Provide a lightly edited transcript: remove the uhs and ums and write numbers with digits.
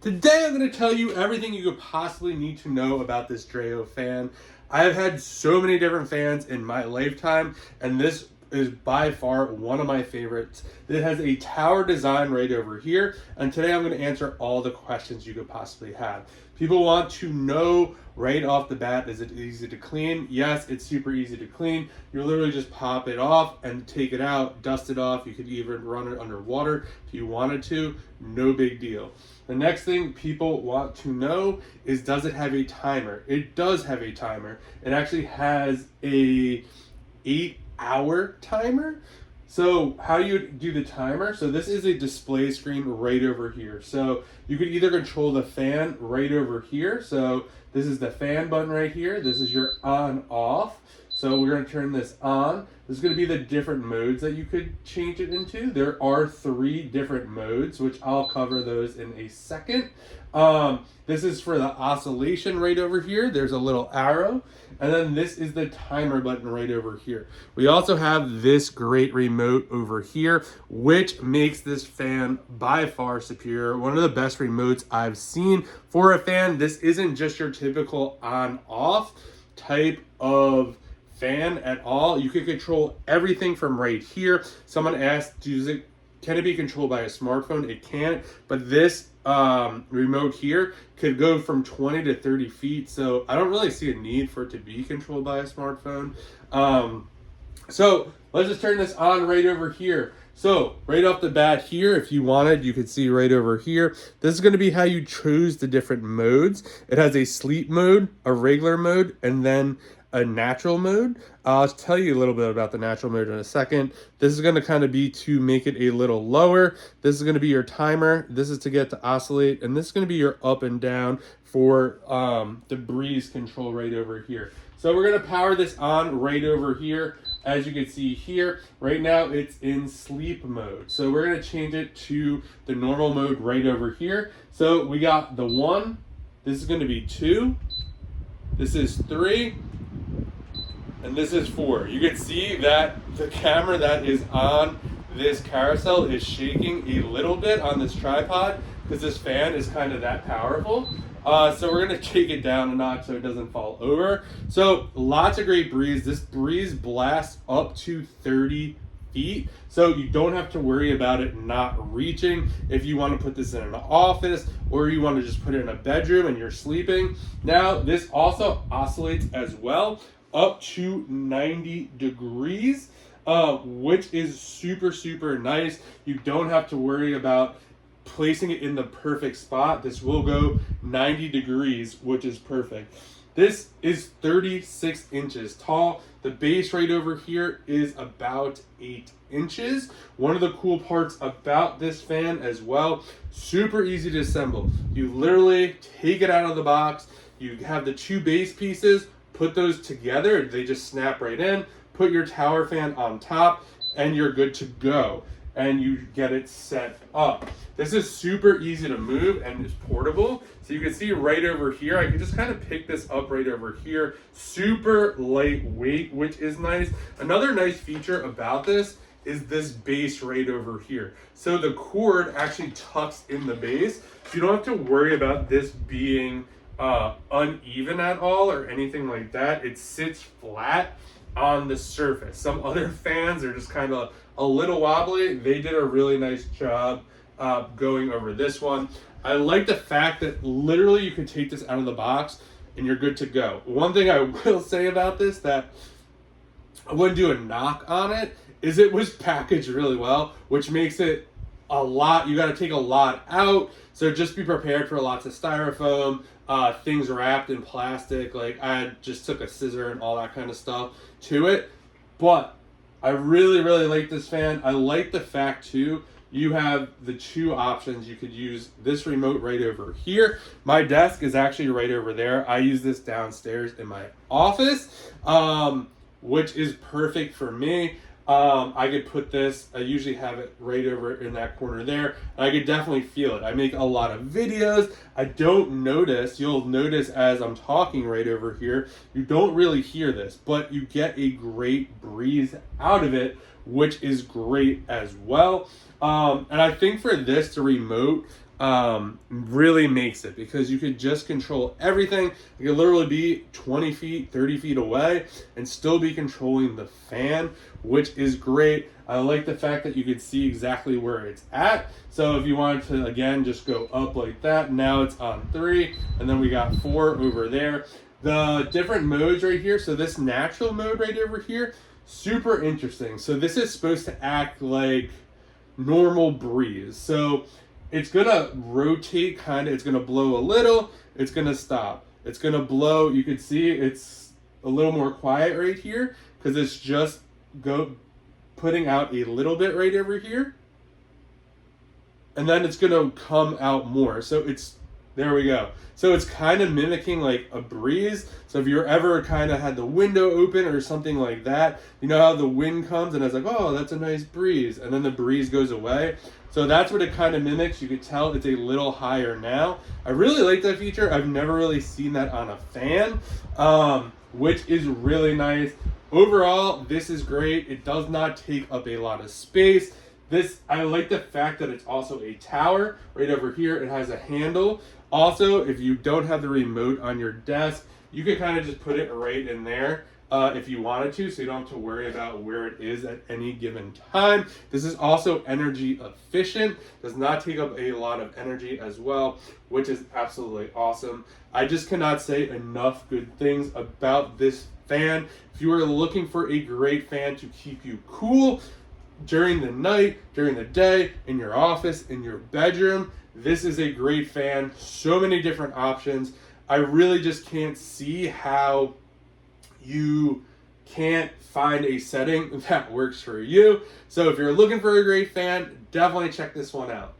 Today I'm going to tell you everything you could possibly need to know about this Dreo fan. I have had so many different fans in my lifetime, and this is by far one of my favorites. It has a tower design right over here, and today I'm going to answer all the questions you could possibly have. People want to know right off the bat, is it easy to clean? Yes, it's super easy to clean. You literally just pop it off and take it out, dust it off. You could even run it underwater if you wanted to. No big deal. The next thing people want to know is, does it have a timer? It does have a timer. It actually has a 8-hour timer. So how you do the timer? So this is a display screen right over here. So you could either control the fan right over here. So this is the fan button right here. This is your on off. So we're going to turn this on. This is going to be the different modes that you could change it into. There are 3 different modes, which I'll cover those in a second. This is for the oscillation right over here. There's a little arrow. And then this is the timer button right over here. We also have this great remote over here, which makes this fan by far superior. One of the best remotes I've seen for a fan. This isn't just your typical on-off type of fan at all. You can control everything from right here. Someone asked, can it be controlled by a smartphone? It can't, but this remote here could go from 20 to 30 feet. So I don't really see a need for it to be controlled by a smartphone. So let's just turn this on right over here. So right off the bat here, if you wanted, you could see right over here. This is going to be how you choose the different modes. It has a sleep mode, a regular mode, and then a natural mode. I'll tell you a little bit about the natural mode in a second. This is going to kind of be to make it a little lower. This is going to be your timer. This is to get to oscillate, and this is going to be your up and down for the breeze control right over here. So we're going to power this on right over here. As you can see here, right now it's in sleep mode. So we're going to change it to the normal mode right over here. So we got the 1, this is going to be 2, this is 3, and this is 4. You can see that the camera that is on this carousel is shaking a little bit on this tripod because this fan is kind of that powerful. So we're going to take it down a notch so it doesn't fall over. So lots of great breeze. This breeze blasts up to 30 feet. So you don't have to worry about it not reaching. If you want to put this in an office or you want to just put it in a bedroom and you're sleeping. Now this also oscillates as well up to 90 degrees, which is super, super nice. You don't have to worry about placing it in the perfect spot. This will go 90 degrees, which is perfect. This is 36 inches tall. The base right over here is about 8 inches. One of the cool parts about this fan as well, super easy to assemble. You literally take it out of the box. You have the 2 base pieces, put those together. They just snap right in. Put your tower fan on top and you're good to go. And you get it set up. This is super easy to move and it's portable. So you can see right over here, I can just kind of pick this up right over here. Super lightweight, which is nice. Another nice feature about this is this base right over here. So the cord actually tucks in the base. So you don't have to worry about this being uneven at all or anything like that. It sits flat on the surface. Some other fans are just kind of a little wobbly. They did a really nice job going over this one. I like the fact that literally you can take this out of the box and you're good to go. One thing I will say about this that I wouldn't do a knock on it is it was packaged really well, which makes it a lot. You got to take a lot out. So just be prepared for lots of styrofoam, things wrapped in plastic. Like I just took a scissor and all that kind of stuff to it. But I really, really like this fan. I like the fact too, you have the 2 options. You could use this remote right over here. My desk is actually right over there. I use this downstairs in my office, which is perfect for me. I could put this, I usually have it right over in that corner there. I could definitely feel it. I make a lot of videos. I don't notice, you'll notice as I'm talking right over here, you don't really hear this, but you get a great breeze out of it, which is great as well. And I think for this, the remote, really makes it, because you could just control everything. You could literally be 20 feet, 30 feet away and still be controlling the fan, which is great. I like the fact that you could see exactly where it's at. So if you wanted to, again, just go up like that, now it's on 3, and then we got 4 over there. The different modes right here, so this natural mode right over here, super interesting. So this is supposed to act like normal breeze. So it's gonna rotate kind of, it's gonna blow a little, it's gonna stop, it's gonna blow. You can see it's a little more quiet right here because it's just putting out a little bit right over here, and then it's gonna come out more. So it's, there we go. So it's kind of mimicking like a breeze. So if you're ever kind of had the window open or something like that, you know how the wind comes and it's like, oh, that's a nice breeze, and then the breeze goes away. So that's what it kind of mimics. You could tell it's a little higher now. I really like that feature. I've never really seen that on a fan, which is really nice. Overall, this is great. It does not take up a lot of space. I like the fact that it's also a tower. Right over here, it has a handle. Also, if you don't have the remote on your desk, you can kind of just put it right in there if you wanted to, so you don't have to worry about where it is at any given time. This is also energy efficient, does not take up a lot of energy as well, which is absolutely awesome. I just cannot say enough good things about this fan. If you are looking for a great fan to keep you cool during the night, during the day, in your office, in your bedroom, this is a great fan. So many different options. I really just can't see how you can't find a setting that works for you. So if you're looking for a great fan, definitely check this one out.